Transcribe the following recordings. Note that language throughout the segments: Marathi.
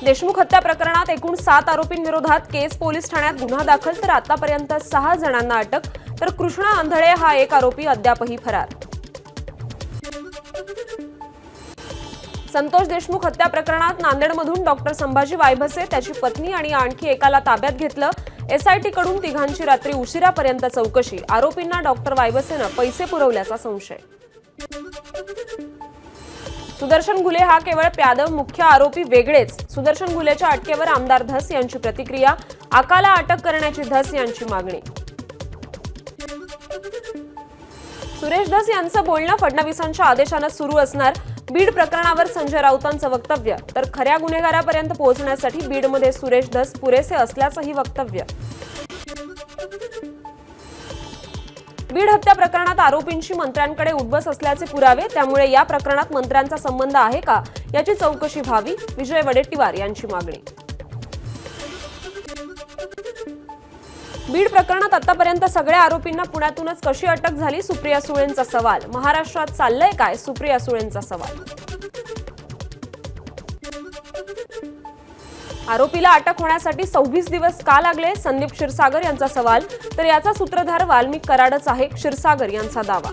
देशमुख हत्या प्रकरणात एकूण 7 आरोपींविरोधात केस पोलीस ठाण्यात गुन्हा दाखल, तर आतापर्यंत 6 जणांना अटक, तर कृष्णा आंधळे हा एक आरोपी अद्यापही फरार. संतोष देशमुख हत्या प्रकरणात नांदेडमधून डॉक्टर संभाजी वायभसे, त्याची पत्नी आणि आणखी एकाला ताब्यात घेतलं. एसआयटी कडून तिघांची रात्री उशिरापर्यंत चौकशी. आरोपींना डॉक्टर वायभसेनं पैसे पुरवल्याचा संशय. सुदर्शन घुले हा केवळ प्यादव, मुख्य आरोपी वेगळेच. सुदर्शन घुलेच्या अटकेवर आमदार धस यांची प्रतिक्रिया. आकाला अटक करण्याची धस यांची मागणी. सुरेश धस यांचं बोलणं फडणवीसांच्या आदेशानं सुरू असणार. बीड प्रकरणावर संजय राऊतांचं वक्तव्य, तर खऱ्या गुन्हेगारापर्यंत पोहोचण्यासाठी बीडमध्ये सुरेश धस पुरेसे असल्याचंही वक्तव्य. बीड हत्या प्रकरणात आरोपींची मंत्र्यांकडे उठबस असल्याचे पुरावे, त्यामुळे या प्रकरणात मंत्र्यांचा संबंध आहे का याची चौकशी व्हावी. विजय वडेट्टीवार यांची मागणी. बीड प्रकरणात आतापर्यंत सगळ्या आरोपींना पुण्यातूनच कशी अटक झाली, सुप्रिया सुळेंचा सवाल. महाराष्ट्रात चाललंय काय, सुप्रिया सुळेंचा सवाल. आरोपीला अटक होण्यासाठी 26 दिवस का लागले, संदीप क्षीरसागर यांचा सवाल. तर याचा सूत्रधार वाल्मिक कराडच आहे, क्षीरसागर यांचा दावा.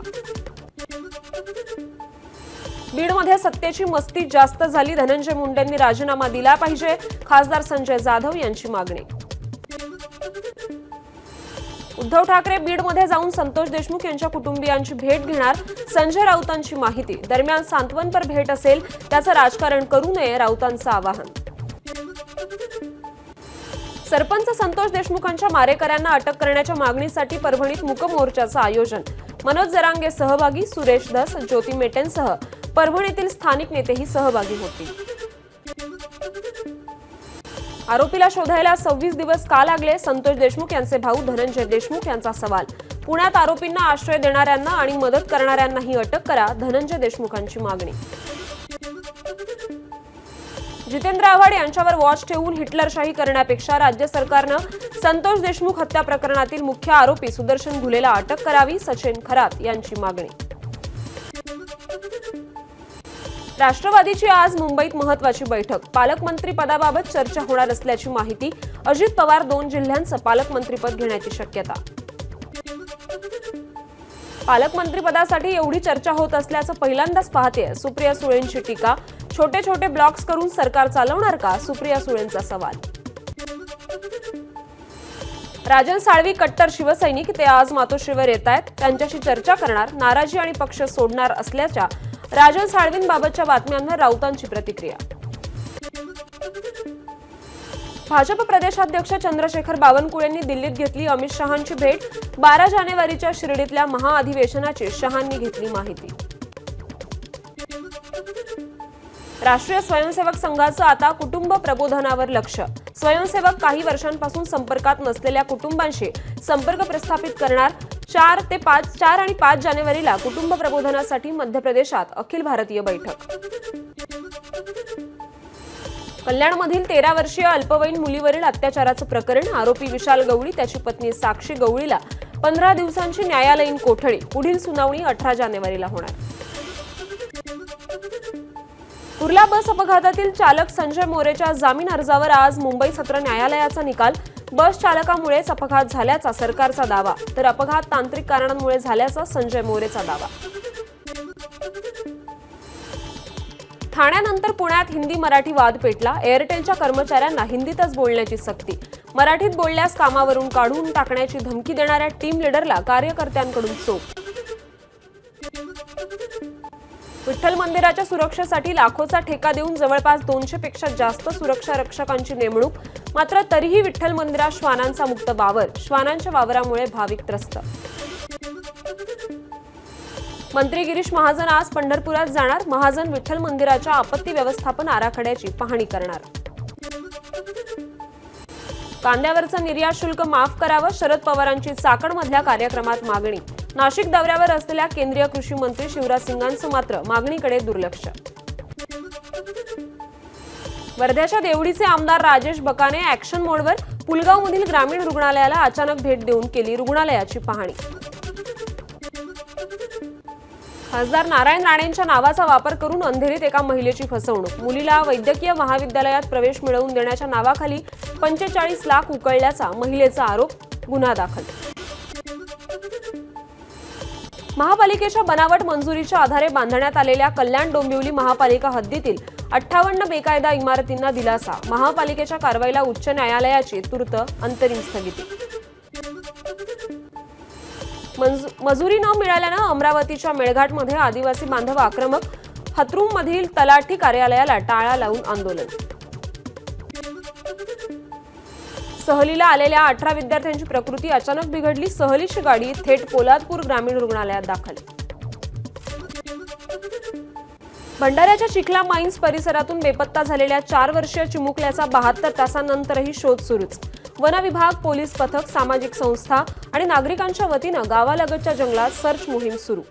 बीडमध्ये सत्तेची मस्ती जास्त झाली, धनंजय मुंडेंनी राजीनामा दिला पाहिजे, खासदार संजय जाधव यांची मागणी. उद्धव ठाकरे बीडमध्ये जाऊन संतोष देशमुख यांच्या कुटुंबियांची भेट घेणार, संजय राऊतांची माहिती. दरम्यान सांत्वनपर भेट असेल, त्याचं राजकारण करू नये, राऊतांचं आवाहन. सरपंच संतोष देशमुखांच्या मारेकऱ्यांना अटक करण्याच्या मागणीसाठी परभणीत मूक मोर्चाचं आयोजन. मनोज जरांगे सहभागी, सुरेश धस, ज्योती मेटेंसह परभणीतील स्थानिक नेतेही सहभागी होतील. आरोपीला शोधायला 26 दिवस का लागले, संतोष देशमुख यांचे भाऊ धनंजय देशमुख यांचा सवाल. पुण्यात आरोपींना आश्रय देणाऱ्यांना आणि मदत करणाऱ्यांनाही अटक करा, धनंजय देशमुखांची मागणी. जितेंद्र आव्हाड यांच्यावर वॉच ठेवून हिटलरशाही करण्यापेक्षा राज्य सरकारनं संतोष देशमुख हत्या प्रकरणातील मुख्य आरोपी सुदर्शन घुलेला अटक करावी, सचिन खरात यांची मागणी. राष्ट्रवादीची आज मुंबईत महत्वाची बैठक. पालकमंत्री पदाबाबत चर्चा होणार असल्याची माहिती. अजित पवार 2 जिल्ह्यांचं पालकमंत्रीपद घेण्याची शक्यता. पालकमंत्रीपदासाठी एवढी चर्चा होत असल्याचं पहिल्यांदाच पाहतेय, सुप्रिया सुळेंची टीका. छोटे छोटे ब्लॉक्स करून सरकार चालवणार का, सुप्रिया सुळेंचा सवाल. राजन साळवी कट्टर शिवसैनिक, ते आज मातोश्रीवर येत आहेत. त्यांच्याशी चर्चा करणार, नाराजी आणि पक्ष सोडणार असल्याच्या राजन साळवींबाबतच्या बातम्यांवर राऊतांची प्रतिक्रिया. भाजप प्रदेशाध्यक्ष चंद्रशेखर बावनकुळेंनी दिल्लीत घेतली अमित शहांची भेट. 12 जानेवारीच्या शिर्डीतल्या महाअधिवेशनाची शहांनी घेतली माहिती. राष्ट्रीय स्वयंसेवक संघाचं आता कुटुंब प्रबोधनावर लक्ष. स्वयंसेवक काही वर्षांपासून संपर्कात नसलेल्या कुटुंबांशी संपर्क प्रस्थापित करणार. 4 आणि 5 जानेवारीला कुटुंब प्रबोधनासाठी मध्य प्रदेशात अखिल भारतीय बैठक. कल्याणमधील 13 वर्षीय अल्पवयीन मुलीवरील अत्याचाराचं प्रकरण. आरोपी विशाल गवळी, त्याची पत्नी साक्षी गवळीला 15 दिवसांची न्यायालयीन कोठडी. पुढील सुनावणी 18 जानेवारीला होणार. कुर्ला बस अपघातातील चालक संजय मोरेच्या जामीन अर्जावर आज मुंबई सत्र न्यायालयाचा निकाल. बस चालकामुळेच अपघात झाल्याचा सरकारचा दावा, तर अपघात तांत्रिक कारणांमुळे झाल्याचा संजय मोरेचा दावा. ठाण्यानंतर पुण्यात हिंदी मराठी वाद पेटला. एअरटेलच्या कर्मचाऱ्यांना हिंदीतच बोलण्याची सक्ती. मराठीत बोलल्यास कामावरून काढून टाकण्याची धमकी देणाऱ्या टीम लीडरला कार्यकर्त्यांकडून चोप. विठ्ठल मंदिराच्या सुरक्षेसाठी लाखोचा ठेका देऊन जवळपास 200 पेक्षा जास्त सुरक्षा रक्षकांची नेमणूक. मात्र तरीही विठ्ठल मंदिरात श्वानांचा मुक्त वावर. श्वानांच्या वावरामुळे भाविक त्रस्त. मंत्री गिरीश महाजन आज पंढरपुरात जाणार. महाजन विठ्ठल मंदिराच्या आपत्ती व्यवस्थापन आराखड्याची पाहणी करणार. कांद्यावरचं निर्यात शुल्क माफ करावं, शरद पवारांची चाकणमधल्या कार्यक्रमात मागणी. नाशिक दौऱ्यावर असलेल्या केंद्रीय कृषी मंत्री शिवराज सिंगांचं मात्र मागणीकडे दुर्लक्ष. वर्ध्याच्या देवडीचे आमदार राजेश बकाने ऍक्शन मोडवर. पुलगावमधील ग्रामीण रुग्णालयाला अचानक भेट देऊन केली रुग्णालयाची पाहणी. खासदार नारायण राणेंच्या नावाचा वापर करून अंधेरीत एका महिलेची फसवणूक. मुलीला वैद्यकीय महाविद्यालयात प्रवेश मिळवून देण्याच्या नावाखाली 45 लाख उकळल्याचा महिलेचा आरोप. गुन्हा दाखल. महापालिकेच्या बनावट मंजुरीच्या आधारे बांधण्यात आलेल्या कल्याण डोंबिवली महापालिका हद्दीतील 58 बेकायदा इमारतींना दिलासा. महापालिकेच्या कारवाईला उच्च न्यायालयाची तूर्त अंतरिम स्थगिती. मजुरी न मिळाल्यानं अमरावतीच्या मेळघाटमध्ये आदिवासी बांधव आक्रमक. हतरूममधील तलाठी कार्यालयाला टाळा लावून आंदोलन. सहलीला आलेल्या 18 विद्यार्थ्यांची प्रकृती अचानक बिघडली. सहलीची गाडी थेट पोलादपूर ग्रामीण रुग्णालयात दाखल. भंडाऱ्याच्या चिखला माईन्स परिसरातून बेपत्ता झालेल्या 4 वर्षीय चिमुकल्याचा 72 तासांनंतरही शोध सुरूच. वन विभाग, पोलीस पथक, सामाजिक संस्था आणि नागरिकांच्या वतीनं गावालगतच्या जंगलात सर्च मोहीम सुरू.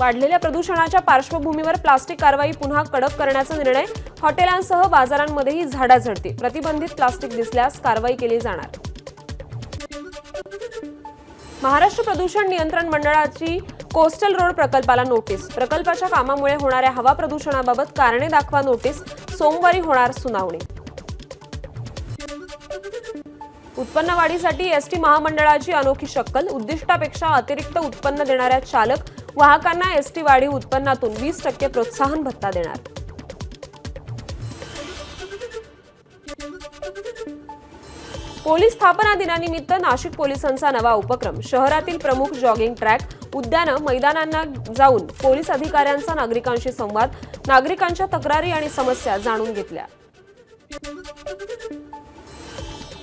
वाढलेल्या प्रदूषणाच्या पार्श्वभूमीवर प्लास्टिक कारवाई पुन्हा कडक करण्याचा निर्णय. हॉटेलांसह बाजारांमध्येही झाडाझडती. प्रतिबंधित प्लास्टिक दिसल्यास कारवाई केली जाणार. महाराष्ट्र प्रदूषण नियंत्रण मंडळाची कोस्टल रोड प्रकल्पाला नोटीस. प्रकल्पाच्या कामामुळे होणाऱ्या हवा प्रदूषणाबाबत कारणे दाखवा नोटीस. सोमवारी होणार सुनावणी. उत्पन्न वाढीसाठी एसटी महामंडळाची अनोखी शक्कल. उद्दिष्टापेक्षा अतिरिक्त उत्पन्न देणाऱ्या चालक वाहकांना एसटी वाढीव उत्पन्नातून 20% प्रोत्साहन भत्ता देणार. पोलीस स्थापना दिनानिमित्त नाशिक पोलिसांचा नवा उपक्रम. शहरातील प्रमुख जॉगिंग ट्रॅक, उद्यानं, मैदानांना जाऊन पोलीस अधिकाऱ्यांचा नागरिकांशी संवाद. नागरिकांच्या तक्रारी आणि समस्या जाणून घेतल्या.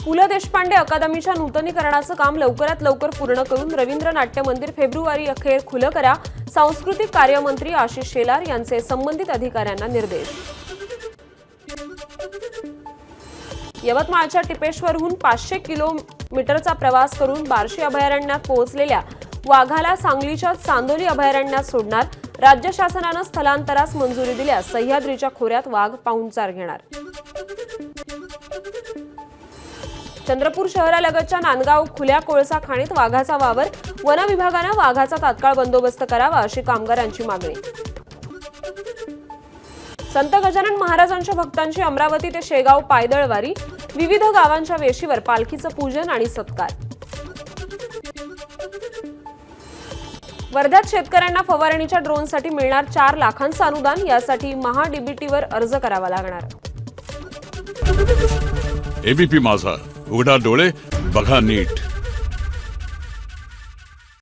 पु ल देशपांडे अकादमीच्या नूतनीकरणाचं काम लवकरात लवकर पूर्ण करून रवींद्र नाट्य मंदिर फेब्रुवारी अखेर खुलं करा. सांस्कृतिक कार्यमंत्री आशिष शेलार यांचे संबंधित अधिकाऱ्यांना निर्देश. यवतमाळच्या टिपेश्वरहून 500 किलोमीटरचा प्रवास करून बार्शी अभयारण्यात पोहोचलेल्या वाघाला सांगलीच्या चांदोली अभयारण्यात सोडणार. राज्य शासनानं स्थलांतरास मंजुरी दिल्यास सह्याद्रीच्या खोऱ्यात वाघ पाहुणचार घेणार. चंद्रपूर शहरालगतच्या नांदगाव खुल्या कोळसा खाणीत वाघाचा वावर. वन विभागानं वाघाचा तात्काळ बंदोबस्त करावा अशी कामगारांची मागणी. संत गजानन महाराजांच्या भक्तांची अमरावती ते शेगाव पायदळ वारी. विविध गावांच्या वेशीवर पालखीचं पूजन आणि सत्कार. वर्ध्यात शेतकऱ्यांना फवारणीच्या ड्रोनसाठी मिळणार 4 लाखांचं अनुदान. यासाठी महाडीबीटीवर अर्ज करावा लागणार. एबीपी माझा, उघडा डोळे बघा नीट.